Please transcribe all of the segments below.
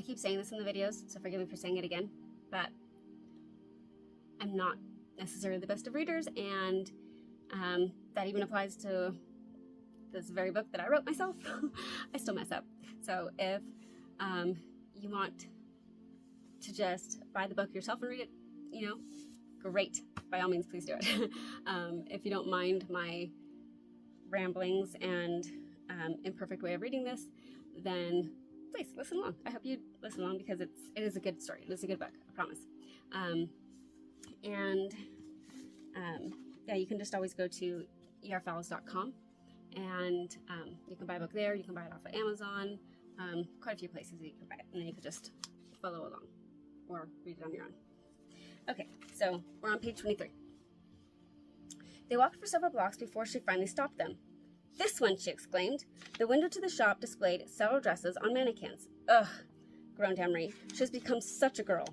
keep saying this in the videos, so forgive me for saying it again, but I'm not necessarily the best of readers, and that even applies to this very book that I wrote myself. I still mess up. So if you want to just buy the book yourself and read it, you know, great. By all means, please do it. If you don't mind my ramblings and imperfect way of reading this, then please listen along. I hope you listen along because it is a good story. It is a good book, I promise. Yeah, you can just always go to erfowles.com and you can buy a book there. You can buy it off of Amazon. Quite a few places that you can buy it, and then you can just follow along or read it on your own. Okay, so we're on page 23. They walked for several blocks before she finally stopped them. "This one," she exclaimed. The window to the shop displayed several dresses on mannequins. "Ugh," groaned Emery. "She has become such a girl."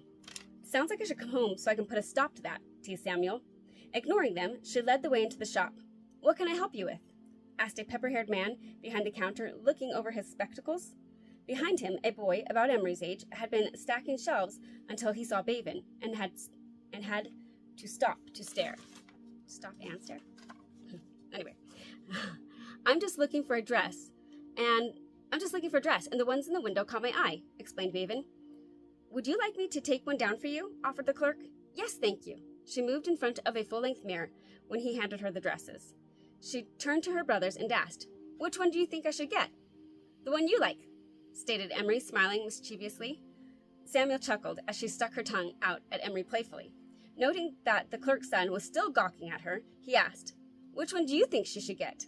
"Sounds like I should come home so I can put a stop to that," teased Samuel. Ignoring them, she led the way into the shop. "What can I help you with?" asked a pepper-haired man behind the counter, looking over his spectacles. Behind him, a boy about Emery's age had been stacking shelves until he saw Bevan and had to stop to stare. Stop and stare? Anyway. I'm just looking for a dress, and the ones in the window caught my eye," explained Bevan. "Would you like me to take one down for you?" offered the clerk. "Yes, thank you." She moved in front of a full-length mirror when he handed her the dresses. She turned to her brothers and asked, "Which one do you think I should get?" "The one you like," stated Emery, smiling mischievously. Samuel chuckled as she stuck her tongue out at Emery playfully. Noting that the clerk's son was still gawking at her, he asked, "Which one do you think she should get?"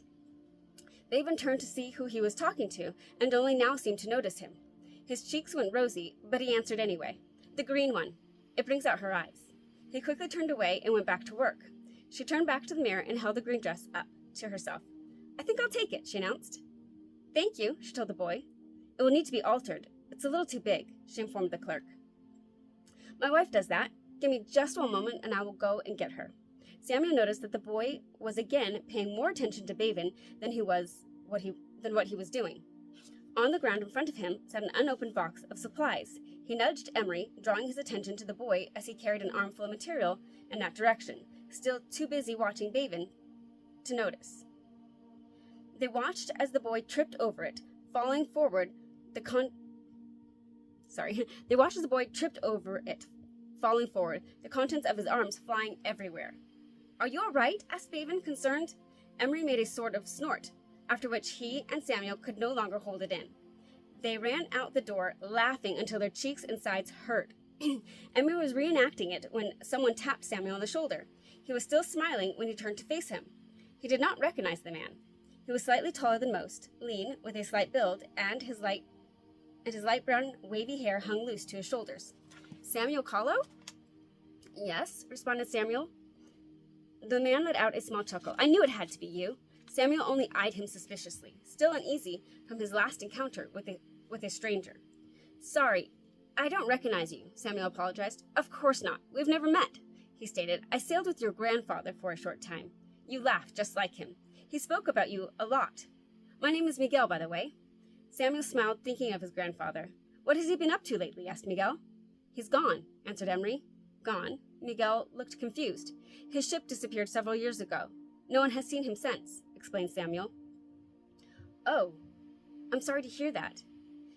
Bevan turned to see who he was talking to, and only now seemed to notice him. His cheeks went rosy, but he answered anyway. "The green one. It brings out her eyes." He quickly turned away and went back to work. She turned back to the mirror and held the green dress up to herself. "I think I'll take it," she announced. "Thank you," she told the boy. "It will need to be altered. It's a little too big," she informed the clerk. "My wife does that. Give me just one moment and I will go and get her." Samuel noticed that the boy was again paying more attention to Bevan than what he was doing. On the ground in front of him sat an unopened box of supplies. He nudged Emery, drawing his attention to the boy as he carried an armful of material in that direction, still too busy watching Bevan to notice. They watched as the boy tripped over it, falling forward. They watched as the boy tripped over it, falling forward, the contents of his arms flying everywhere. "Are you all right?" asked Bevan, concerned. Emery made a sort of snort, after which he and Samuel could no longer hold it in. They ran out the door, laughing until their cheeks and sides hurt. Emery was reenacting it when someone tapped Samuel on the shoulder. He was still smiling when he turned to face him. He did not recognize the man. He was slightly taller than most, lean, with a slight build, and his light brown, wavy hair hung loose to his shoulders. "Samuel Callow?" "Yes," responded Samuel. The man let out a small chuckle. "I knew it had to be you." Samuel only eyed him suspiciously, still uneasy from his last encounter with a stranger. "Sorry, I don't recognize you," Samuel apologized. "Of course not. We've never met," he stated. "I sailed with your grandfather for a short time. You laughed just like him. He spoke about you a lot. My name is Miguel, by the way." Samuel smiled, thinking of his grandfather. "What has he been up to lately?" asked Miguel. "He's gone," answered Emery. "Gone?" Miguel looked confused. "His ship disappeared several years ago. No one has seen him since," explained Samuel. "Oh, I'm sorry to hear that.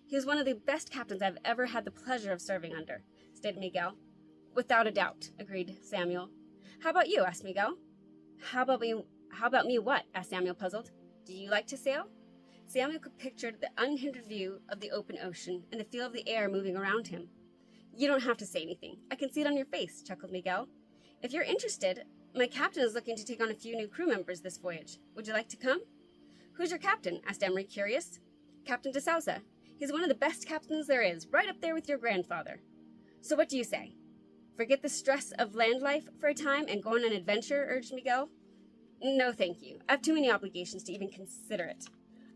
He was one of the best captains I've ever had the pleasure of serving under," stated Miguel. "Without a doubt," agreed Samuel. "How about you?" asked Miguel. How about me what?" asked Samuel, puzzled. "Do you like to sail?" Samuel could picture the unhindered view of the open ocean and the feel of the air moving around him. "You don't have to say anything. I can see it on your face," chuckled Miguel. "If you're interested, my captain is looking to take on a few new crew members this voyage. Would you like to come?" "Who's your captain?" asked Emery, curious. "Captain de Souza. He's one of the best captains there is, right up there with your grandfather. So what do you say? Forget the stress of land life for a time and go on an adventure," urged Miguel. "No, thank you. I have too many obligations to even consider it."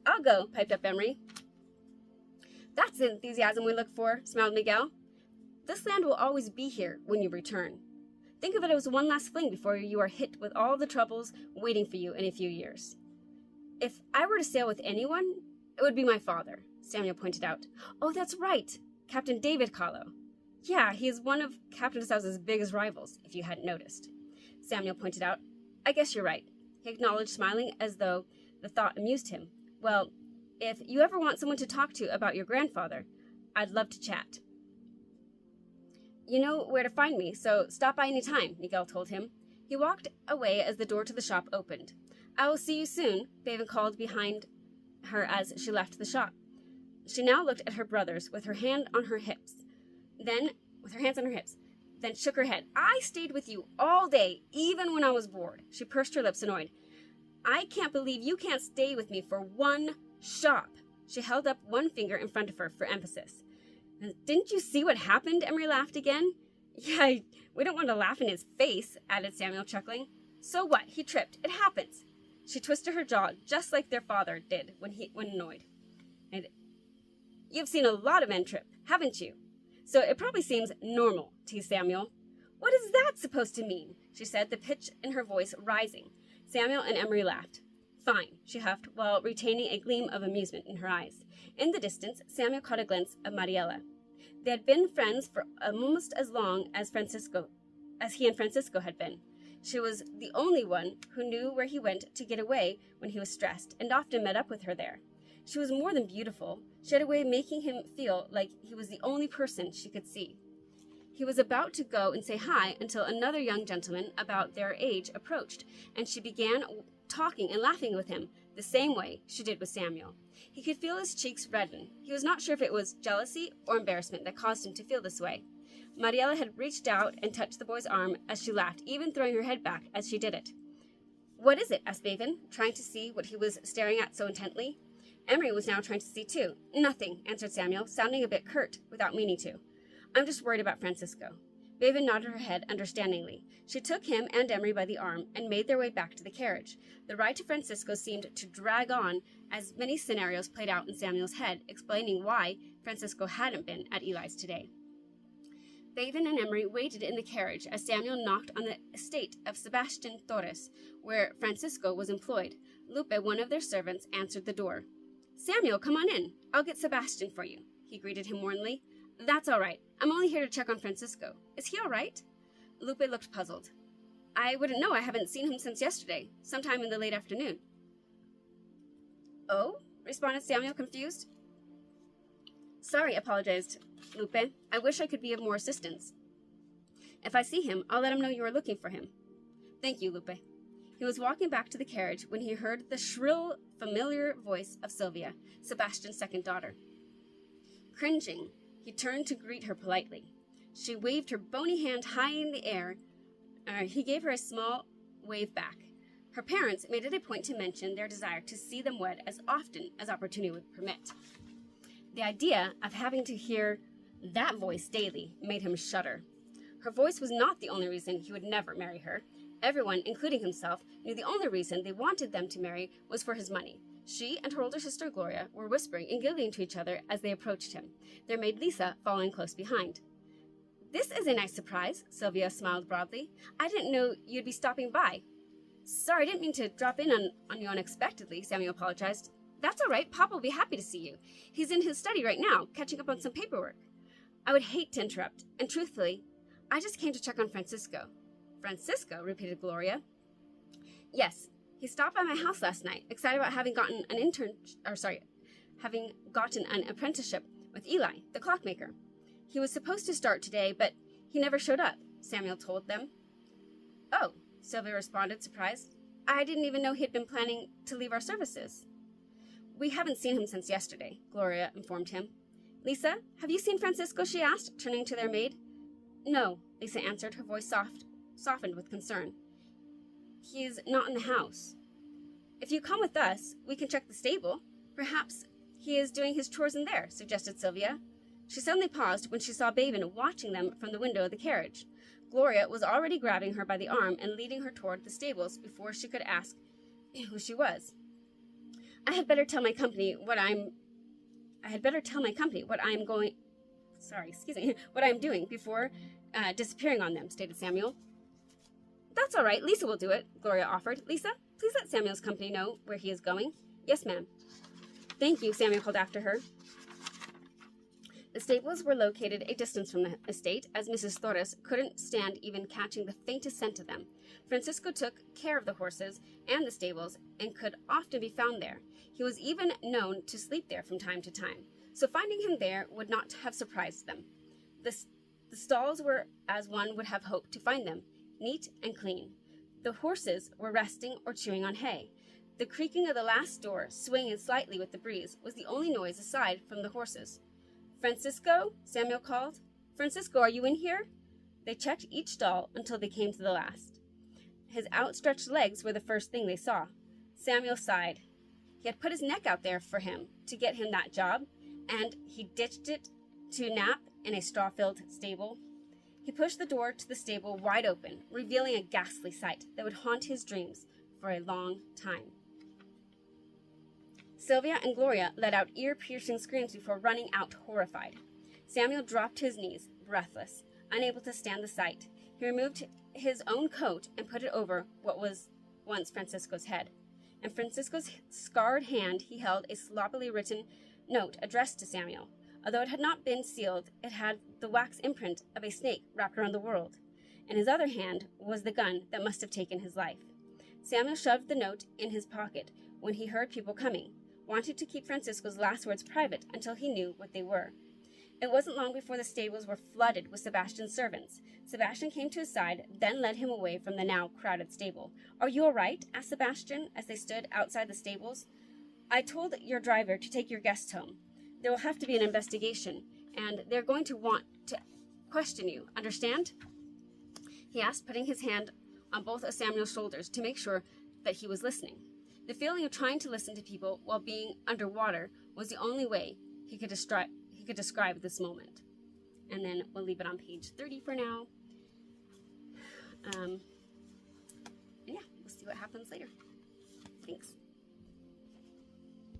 "I'll go," piped up Emery. "That's the enthusiasm we look for," smiled Miguel. "This land will always be here when you return. Think of it as one last fling before you are hit with all the troubles waiting for you in a few years." "If I were to sail with anyone, it would be my father," Samuel pointed out. "Oh, that's right. Captain David Kahlo. Yeah, he is one of Captain DeSouza's biggest rivals, if you hadn't noticed. Samuel pointed out. I guess you're right. He acknowledged, smiling as though the thought amused him. Well, if you ever want someone to talk to about your grandfather, I'd love to chat. You know where to find me, so stop by any time, Miguel told him. He walked away as the door to the shop opened. I will see you soon, Bevan called behind her as she left the shop. She now looked at her brothers with her hands on her hips, then shook her head. I stayed with you all day, even when I was bored. She pursed her lips, annoyed. I can't believe you can't stay with me for one shop. She held up one finger in front of her for emphasis. Didn't you see what happened? Emery laughed again. Yeah, we don't want to laugh in his face, added Samuel, chuckling. So what? He tripped. It happens. She twisted her jaw just like their father did when annoyed. And you've seen a lot of men trip, haven't you? So it probably seems normal, teased Samuel. What is that supposed to mean? She said, the pitch in her voice rising. Samuel and Emery laughed. Fine, she huffed, while retaining a gleam of amusement in her eyes. In the distance, Samuel caught a glimpse of Mariela. They had been friends for almost as long as he and Francisco had been. She was the only one who knew where he went to get away when he was stressed, and often met up with her there. She was more than beautiful. She had a way of making him feel like he was the only person she could see. He was about to go and say hi until another young gentleman about their age approached, and she began talking and laughing with him the same way she did with Samuel. He could feel his cheeks redden. He was not sure if it was jealousy or embarrassment that caused him to feel this way. Mariela had reached out and touched the boy's arm as she laughed, even throwing her head back as she did it. What is it? Asked Bevan, trying to see what he was staring at so intently. Emery was now trying to see too. Nothing, answered Samuel, sounding a bit curt without meaning to. I'm just worried about Francisco. Bevan nodded her head understandingly. She took him and Emery by the arm and made their way back to the carriage. The ride to Francisco seemed to drag on as many scenarios played out in Samuel's head, explaining why Francisco hadn't been at Eli's today. Bevan and Emery waited in the carriage as Samuel knocked on the estate of Sebastian Torres, where Francisco was employed. Lupe, one of their servants, answered the door. Samuel, come on in. I'll get Sebastian for you, he greeted him warmly. That's all right. I'm only here to check on Francisco. Is he all right? Lupe looked puzzled. I wouldn't know. I haven't seen him since yesterday, sometime in the late afternoon. Oh? Responded Samuel, confused. Sorry, apologized Lupe. I wish I could be of more assistance. If I see him, I'll let him know you are looking for him. Thank you, Lupe. He was walking back to the carriage when he heard the shrill, familiar voice of Sylvia, Sebastian's second daughter. Cringing, he turned to greet her politely. She waved her bony hand high in the air. He gave her a small wave back. Her parents made it a point to mention their desire to see them wed as often as opportunity would permit. The idea of having to hear that voice daily made him shudder. Her voice was not the only reason he would never marry her. Everyone, including himself, knew the only reason they wanted them to marry was for his money. She and her older sister Gloria were whispering and giggling to each other as they approached him, their maid Lisa following close behind. This is a nice surprise, Sylvia smiled broadly. I didn't know you'd be stopping by. Sorry, I didn't mean to drop in on you unexpectedly, Samuel apologized. That's all right, Papa will be happy to see you. He's in his study right now, catching up on some paperwork. I would hate to interrupt, and truthfully, I just came to check on Francisco. Francisco, repeated Gloria. Yes, he stopped by my house last night, excited about having gotten an apprenticeship with Eli, the clockmaker. He was supposed to start today, but he never showed up, Samuel told them. Oh, Sylvia responded, surprised. I didn't even know he'd been planning to leave our services. We haven't seen him since yesterday, Gloria informed him. Lisa, have you seen Francisco, she asked, turning to their maid. No, Lisa answered, her voice softened with concern. He is not in the house. If you come with us, we can check the stable. Perhaps he is doing his chores in there, suggested Sylvia. She suddenly paused when she saw Bevan watching them from the window of the carriage. Gloria was already grabbing her by the arm and leading her toward the stables before she could ask who she was. I had better tell my company what I'm doing before disappearing on them, stated Samuel. That's all right, Lisa will do it, Gloria offered. Lisa, please let Samuel's company know where he is going. Yes, ma'am. Thank you, Samuel called after her. The stables were located a distance from the estate, as Mrs. Torres couldn't stand even catching the faintest scent of them. Francisco took care of the horses and the stables and could often be found there. He was even known to sleep there from time to time, so finding him there would not have surprised them. The stalls were as one would have hoped to find them, neat and clean. The horses were resting or chewing on hay. The creaking of the last door, swinging slightly with the breeze, was the only noise aside from the horses. "Francisco?" Samuel called. "Francisco, are you in here?" They checked each stall until they came to the last. His outstretched legs were the first thing they saw. Samuel sighed. He had put his neck out there for him to get him that job, and he ditched it to nap in a straw-filled stable. He pushed the door to the stable wide open, revealing a ghastly sight that would haunt his dreams for a long time. Sylvia and Gloria let out ear-piercing screams before running out horrified. Samuel dropped to his knees, breathless, unable to stand the sight. He removed his own coat and put it over what was once Francisco's head. In Francisco's scarred hand he held a sloppily written note addressed to Samuel. Although it had not been sealed, it had the wax imprint of a snake wrapped around the world. In his other hand was the gun that must have taken his life. Samuel shoved the note in his pocket when he heard people coming, wanted to keep Francisco's last words private until he knew what they were. It wasn't long before the stables were flooded with Sebastian's servants. Sebastian came to his side, then led him away from the now crowded stable. "Are you all right?" asked Sebastian as they stood outside the stables. "I told your driver to take your guests home. There will have to be an investigation, and they're going to want to question you. Understand?" he asked, putting his hand on both of Samuel's shoulders to make sure that he was listening. The feeling of trying to listen to people while being underwater was the only way he could describe this moment. And then we'll leave it on page 30 for now. And yeah, we'll see what happens later. Thanks.